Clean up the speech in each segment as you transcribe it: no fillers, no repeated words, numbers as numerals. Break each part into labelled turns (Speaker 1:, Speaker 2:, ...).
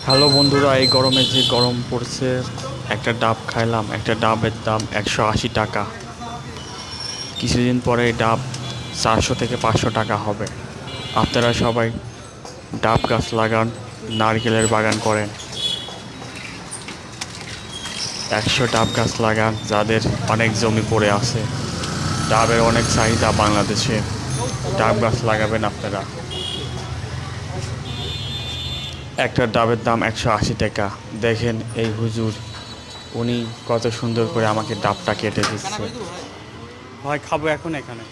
Speaker 1: Hello বন্ধুরা, এই গরমে যে গরম পড়ছে, একটা ডাব খাইলাম। একটা ডাবের দাম 180 টাকা। কিছুদিন পরে এই ডাব 400 থেকে 500 টাকা হবে। আপনারা সবাই ডাব গাছ লাগান, নারকেলের বাগান করেন। 100 ডাব গাছ লাগান যাদের অনেক জমি পড়ে আছে। ডাবের অনেক চাহিদা বাংলাদেশে। ডাব গাছ লাগাবেন আপনারা। একটা ডাবের দাম 180 টাকা। দেখেন এই হুজুর, উনি কত সুন্দর করে আমাকে ডাবটা কেটে দিচ্ছে। হয় খাবো এখন এখানে।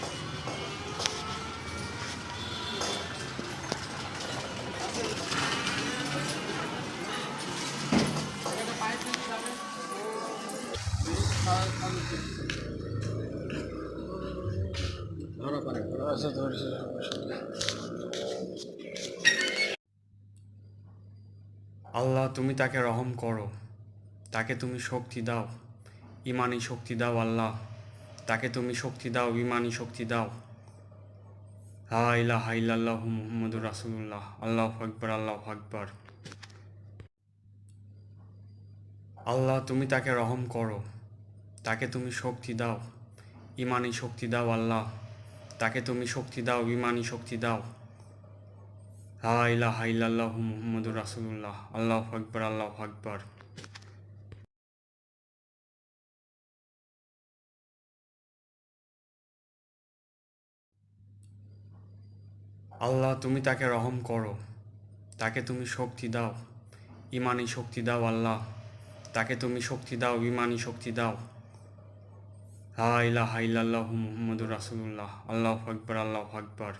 Speaker 1: আল্লাহ, তুমি তাকে রহম করো, তাকে তুমি শক্তি দাও, ইমানি শক্তি দাও। আল্লাহ, তাকে তুমি শক্তি দাও, ইমানি শক্তি দাও। লা ইলাহা ইল্লাল্লাহু মুহাম্মাদুর রাসূলুল্লাহ। আল্লাহু আকবার, আল্লাহু আকবার। আল্লাহ, তুমি তাকে রহম করো, তাকে তুমি শক্তি দাও, ইমানি শক্তি দাও। আল্লাহ, তাকে তুমি শক্তি দাও, ইমানি শক্তি দাও। লা ইলাহা ইল্লাল্লাহু মুহাম্মাদুর রাসূলুল্লাহ। আল্লাহু আকবার, আল্লাহু আকবার। আল্লাহ, তুমি তাকে রহম করো, তাকে তুমি শক্তি দাও, ইমানি শক্তি দাও। আল্লাহ, তাকে তুমি শক্তি দাও, ইমানি শক্তি দাও। লা ইলাহা ইল্লাল্লাহু মুহাম্মাদুর রাসূলুল্লাহ। আল্লাহু আকবার, আল্লাহু আকবার।